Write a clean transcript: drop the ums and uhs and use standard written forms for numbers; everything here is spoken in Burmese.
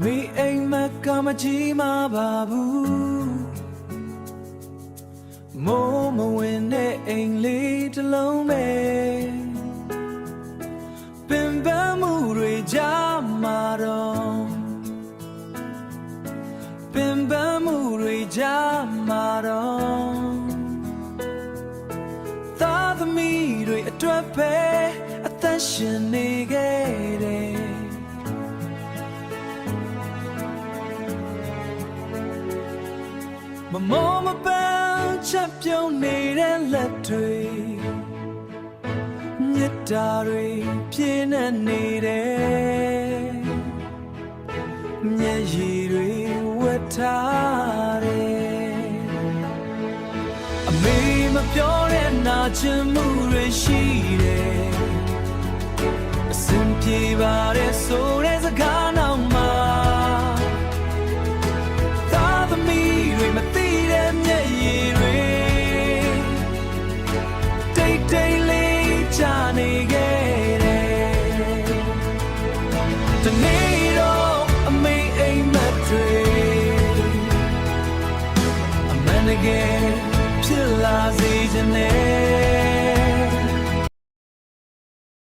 မေအိမ်မကမကြီးမပါဘူးမိုးမဝင်တဲ့အိမ်လေးတစ်လုံးပဲပင်ပန်းမှုတွေကြားမှာတော့ပင်ပန်းမှုတွေကြားမှာတော့သားသမီးတွေအတွက်ပဲအသက်ရှင်နေခဲ့တယ်မမောမပန်းချက်ပြုံးနေတဲ့လက်တွေမြတ်တာတွေပြင်းနေနေတယ်မျက်ရည်တွေဝတ်ထားတယ်အမေမပြောတဲ့နာကျင်မှုတွေရှိတယ်အစင်ပြေပါတဲ့ဆိုတဲ့စကားနောက်မှာသားသမီးတွေမသိတဲ့မျက်ရည်တွေတိတ်တိတ်လေးချနေခဲ့တယ်တနေ့တော့အမေအိမ်မက်တွေအမှန်တကယ်ဖြစ်လာစေချင်တယ်